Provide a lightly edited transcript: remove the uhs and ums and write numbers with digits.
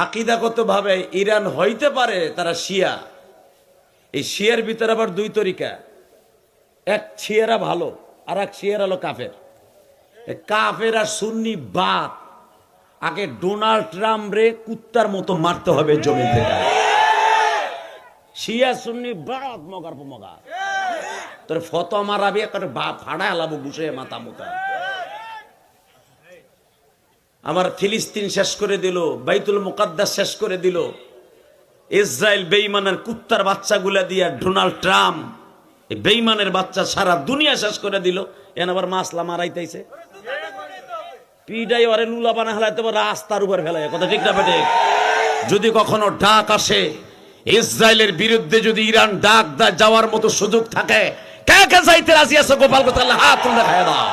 আকীদাগত ভাবে ইরান হইতে পারে তারা শিয়া। এই শিয়ার ভিতরে আবার দুই তরিকা, এক শিয়ারা ভালো আর এক শিয়ারা হলো কাফের। কাফের আর সুন্নি বাদ। আগে ডোনাল্ড ট্রাম্প রে কুত্তার মতো মারতে হবে জমিন থেকে। শিয়া সুন্নি বাদ মগার মগা তোর ফতো মারাবি একটা ফাড়া এলাবো ঘুষে মাথা মুখা। আমার ফিলিস্তিন শেষ করে দিল, বাইতুল মুকাদ্দাস শেষ করে দিল, ইসরায়েল বেঈমানের কুত্তার বাচ্চাগুলা দিয়া ডোনাল্ড ট্রাম্প এই বেঈমানের বাচ্চা সারা দুনিয়া শেষ করে দিল। এন আবার মাসলা মারাইতেছে পিডাই ওরে লুলা বানা হেলাইতে পারে রাস্তার উপর ফেলায়। কথা ঠিক না বেটে? যদি কখনো ডাক আসে ইসরায়েলের বিরুদ্ধে, যদি ইরান ডাক যাওয়ার মতো সুযোগ থাকে, কে কে যাইতে রাজি আছে? গোপাল কথা হাত তুলে খায় দাও।